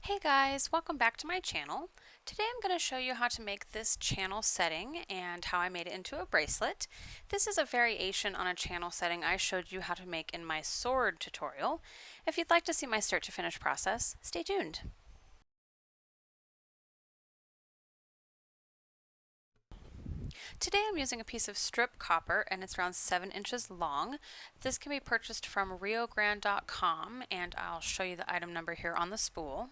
Hey guys, welcome back to my channel. Today I'm going to show you how to make this channel setting and how I made it into a bracelet. This is a variation on a channel setting I showed you how to make in my sword tutorial. If you'd like to see my start to finish process, stay tuned. Today I'm using a piece of strip copper and it's around 7 inches long. This can be purchased from riogrande.com and I'll show you the item number here on the spool.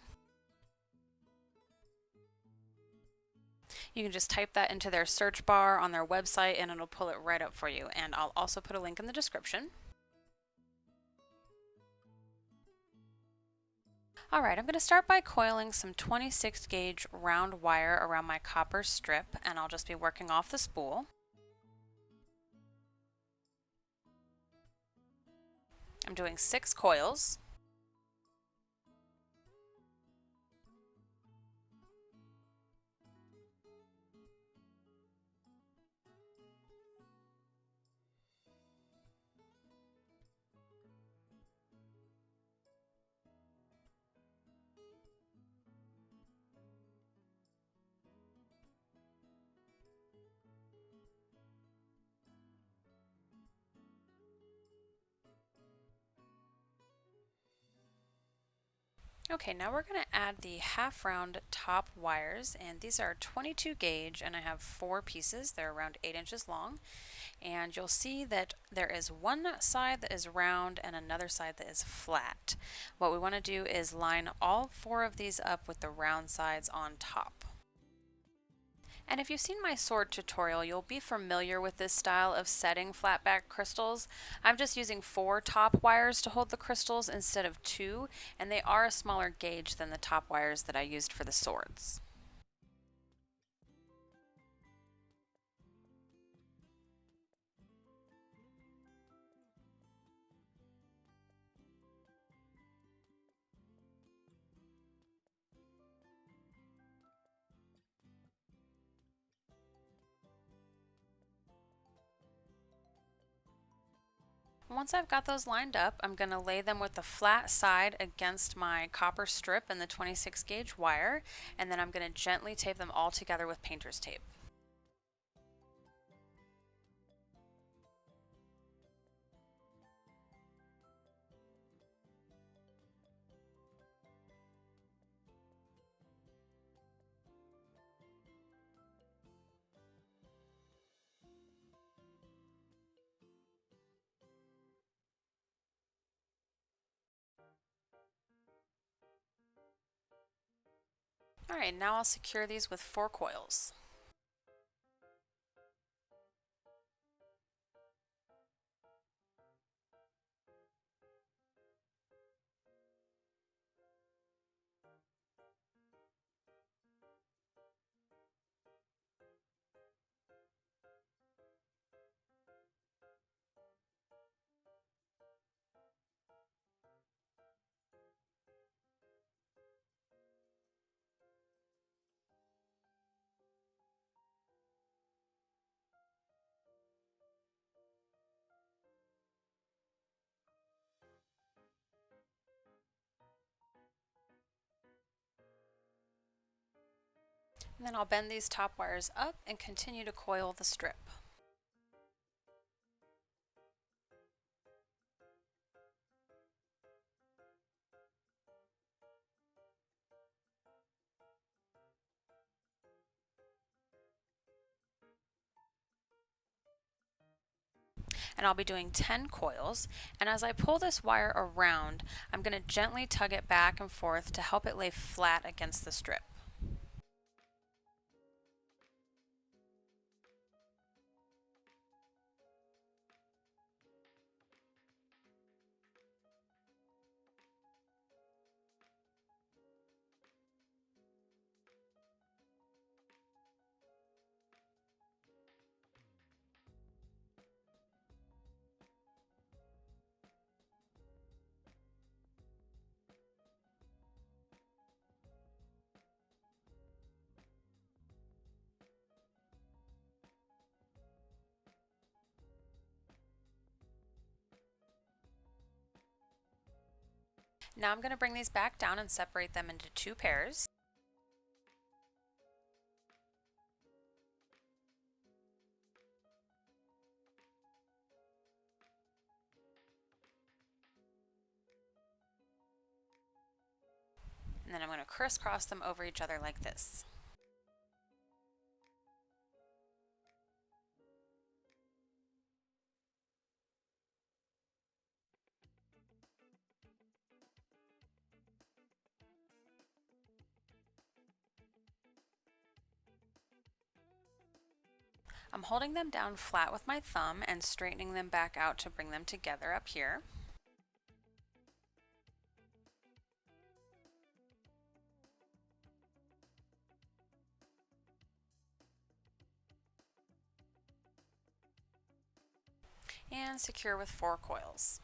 You can just type that into their search bar on their website and it'll pull it right up for you. And I'll also put a link in the description. Alright, I'm going to start by coiling some 26 gauge round wire around my copper strip, and I'll just be working off the spool. I'm doing 6 coils. Okay, now we're going to add the half round top wires, and these are 22 gauge and I have 4 pieces. They're around 8 inches long, and you'll see that there is one side that is round and another side that is flat. What we want to do is line all 4 of these up with the round sides on top. And if you've seen my sword tutorial, you'll be familiar with this style of setting flat back crystals. I'm just using 4 top wires to hold the crystals instead of 2, and they are a smaller gauge than the top wires that I used for the swords. Once I've got those lined up, I'm going to lay them with the flat side against my copper strip and the 26 gauge wire, and then I'm going to gently tape them all together with painter's tape. Alright, now I'll secure these with 4 coils. And then I'll bend these top wires up and continue to coil the strip. And I'll be doing 10 coils, and as I pull this wire around, I'm going to gently tug it back and forth to help it lay flat against the strip. Now I'm going to bring these back down and separate them into 2 pairs. And then I'm going to crisscross them over each other like this. I'm holding them down flat with my thumb and straightening them back out to bring them together up here. And secure with 4 coils.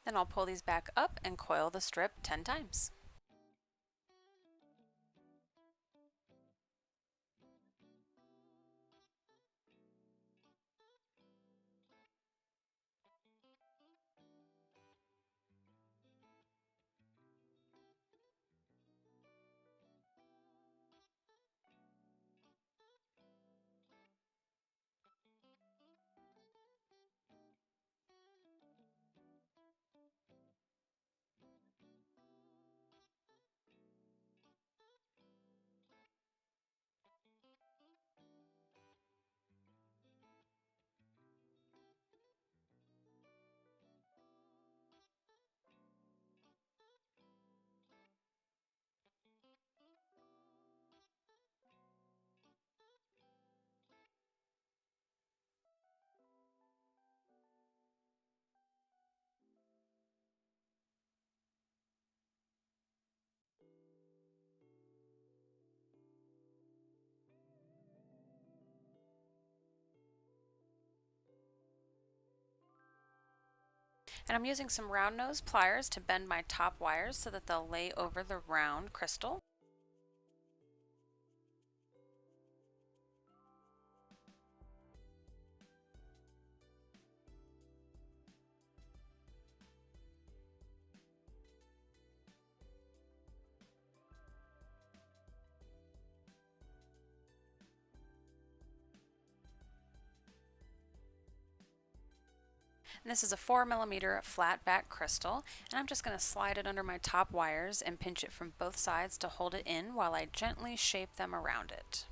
Then I'll pull these back up and coil the strip 10 times. And I'm using some round nose pliers to bend my top wires so that they'll lay over the round crystal. And this is a 4mm flat back crystal, and I'm just going to slide it under my top wires and pinch it from both sides to hold it in while I gently shape them around it.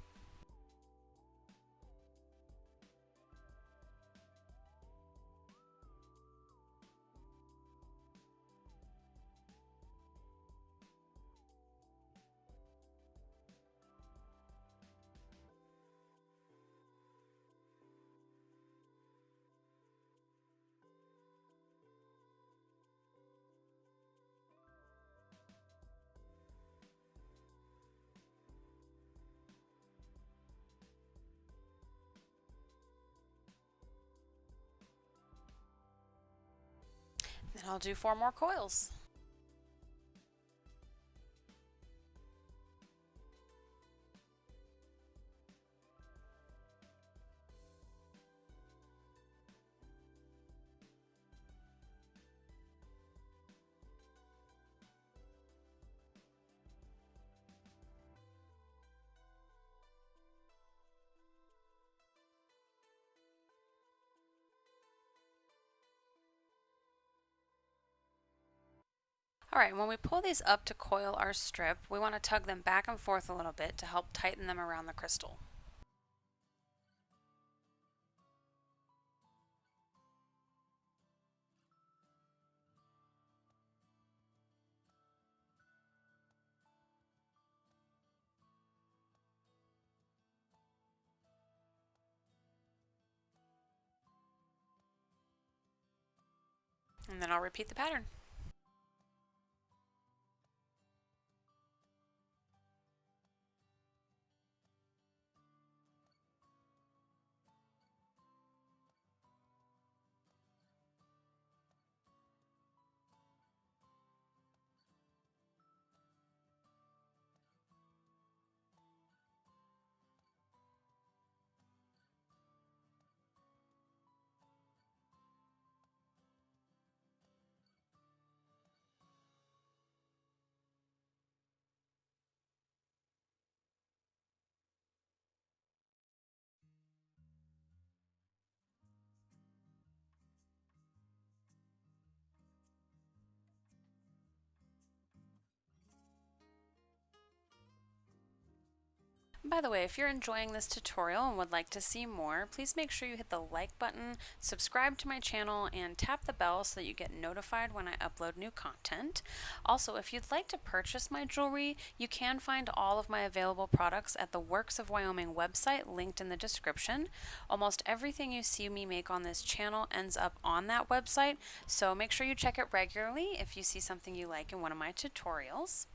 Then I'll do 4 more coils. Alright, when we pull these up to coil our strip, we want to tug them back and forth a little bit to help tighten them around the crystal. And then I'll repeat the pattern. by the way, if you're enjoying this tutorial and would like to see more, please make sure you hit the like button, subscribe to my channel, and tap the bell so that you get notified when I upload new content. Also, if you'd like to purchase my jewelry, you can find all of my available products at the Works of Wyoming website linked in the description. Almost everything you see me make on this channel ends up on that website, so make sure you check it regularly if you see something you like in one of my tutorials.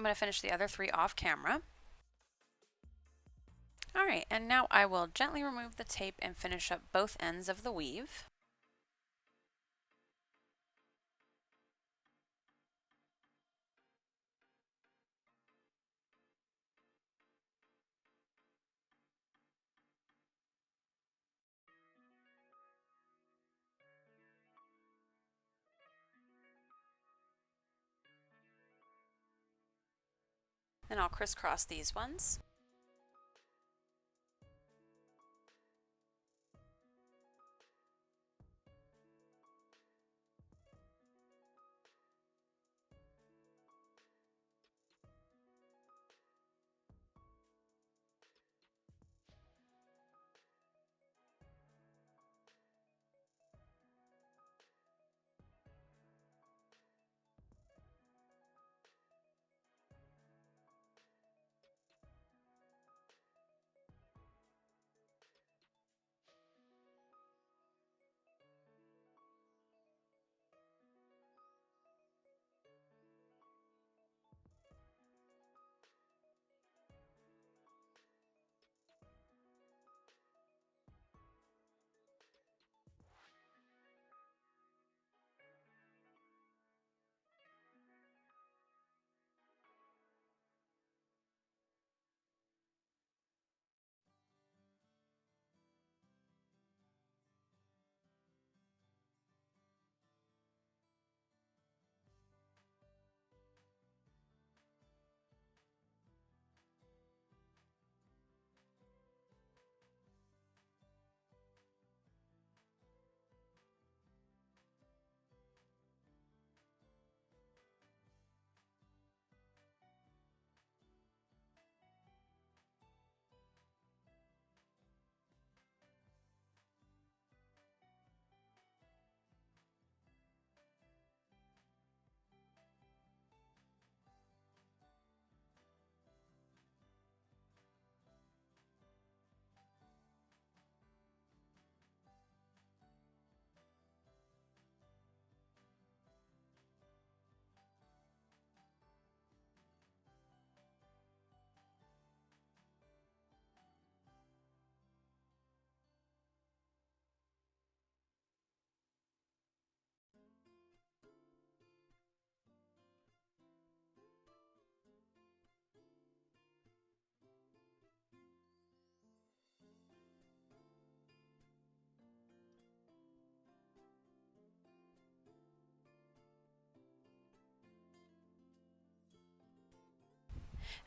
I'm going to finish the other 3 off camera. Alright, and now I will gently remove the tape and finish up both ends of the weave. Then I'll crisscross these ones.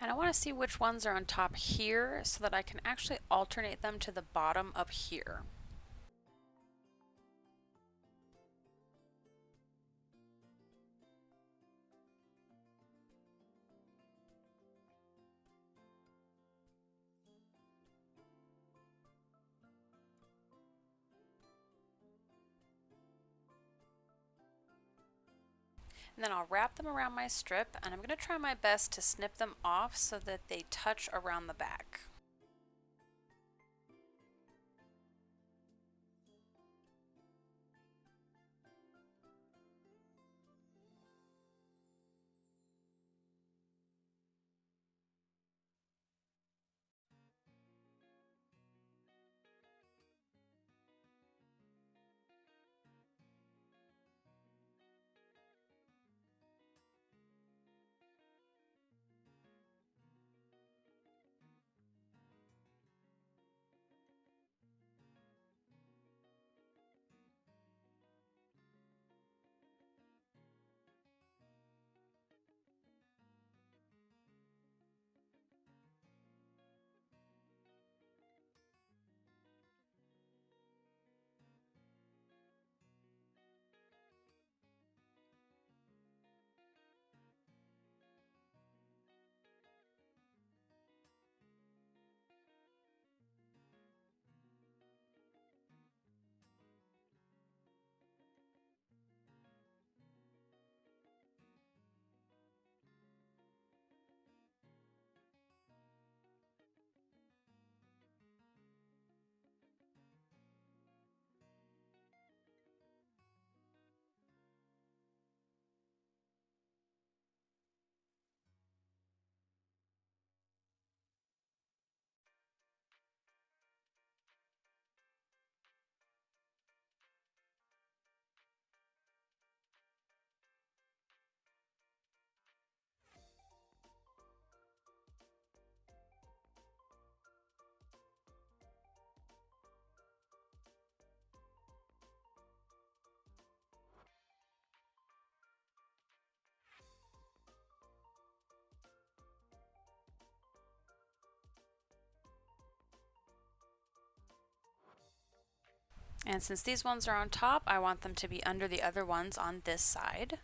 And I want to see which ones are on top here so that I can actually alternate them to the bottom up here. And then I'll wrap them around my strip, and I'm going to try my best to snip them off so that they touch around the back. And since these ones are on top, I want them to be under the other ones on this side.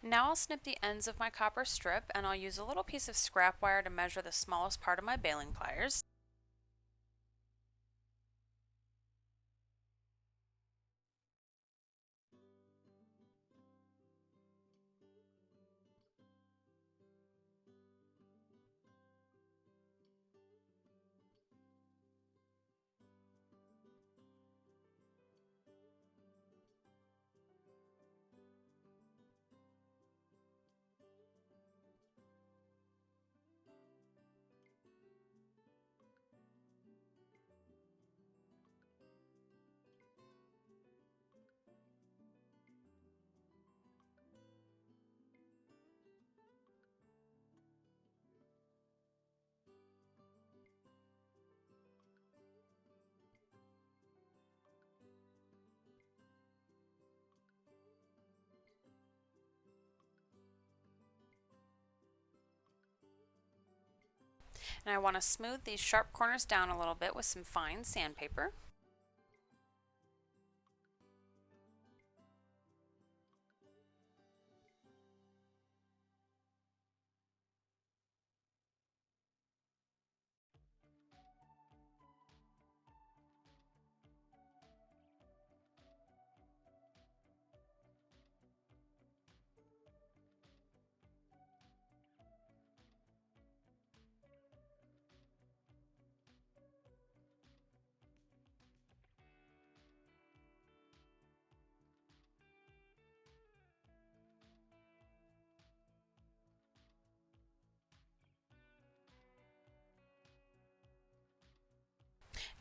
Now I'll snip the ends of my copper strip, and I'll use a little piece of scrap wire to measure the smallest part of my baling pliers. And I want to smooth these sharp corners down a little bit with some fine sandpaper.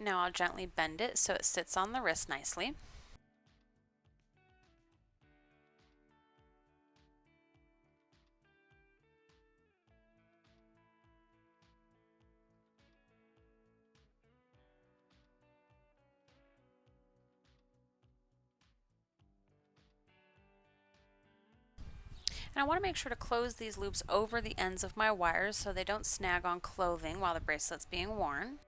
Now I'll gently bend it so it sits on the wrist nicely. And I want to make sure to close these loops over the ends of my wires so they don't snag on clothing while the bracelet's being worn.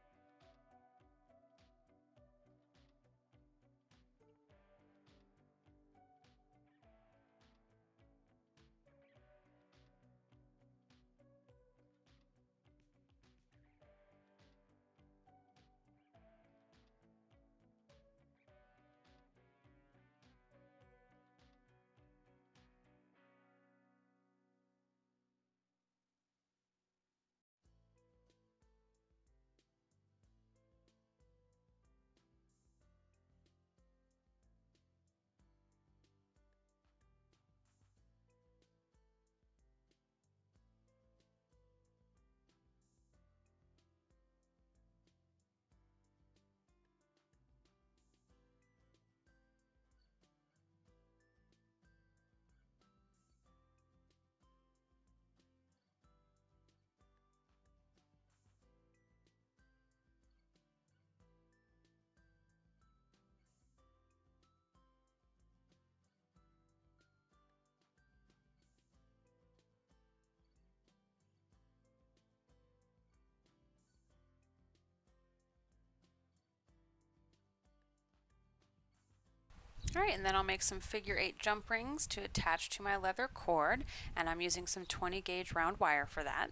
Alright, and then I'll make some figure 8 jump rings to attach to my leather cord, and I'm using some 20 gauge round wire for that.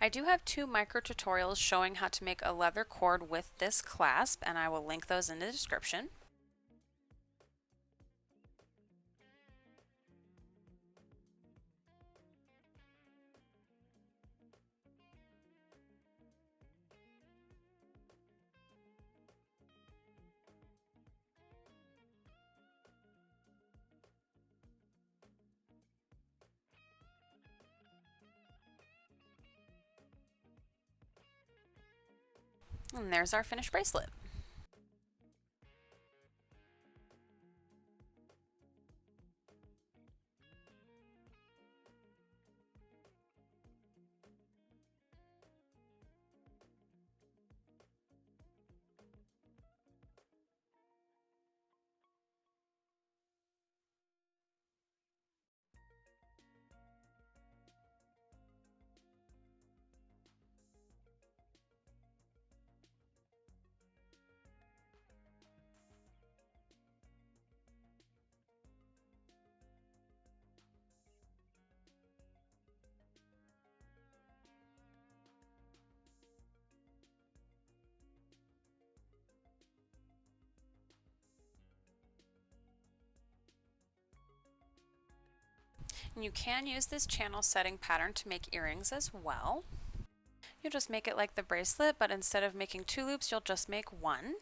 I do have 2 micro tutorials showing how to make a leather cord with this clasp, and I will link those in the description. And there's our finished bracelet. And you can use this channel setting pattern to make earrings as well. You'll just make it like the bracelet, but instead of making 2 loops, you'll just make 1.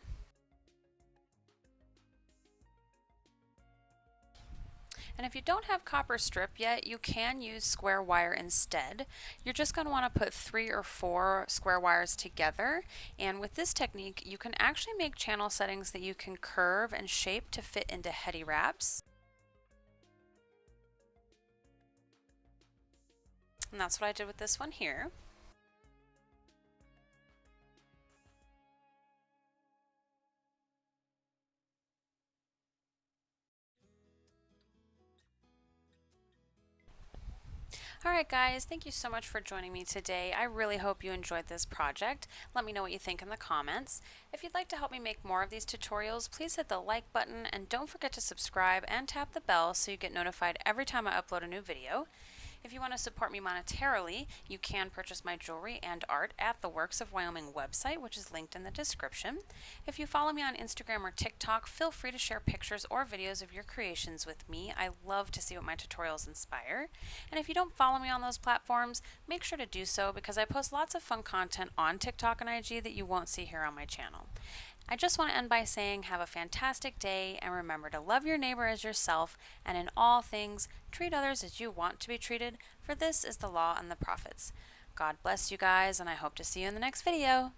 And if you don't have copper strip yet, you can use square wire instead. You're just going to want to put 3 or 4 square wires together, and with this technique you can actually make channel settings that you can curve and shape to fit into heady wraps. And that's what I did with this one here. Alright guys, thank you so much for joining me today. I really hope you enjoyed this project. Let me know what you think in the comments. If you'd like to help me make more of these tutorials, please hit the like button and don't forget to subscribe and tap the bell so you get notified every time I upload a new video. If you want to support me monetarily, you can purchase my jewelry and art at the Works of Wyoming website, which is linked in the description. If you follow me on Instagram or TikTok, feel free to share pictures or videos of your creations with me. I love to see what my tutorials inspire. And if you don't follow me on those platforms, make sure to do so because I post lots of fun content on TikTok and IG that you won't see here on my channel. I just want to end by saying have a fantastic day and remember to love your neighbor as yourself, and in all things treat others as you want to be treated, for this is the law and the prophets. God bless you guys, and I hope to see you in the next video.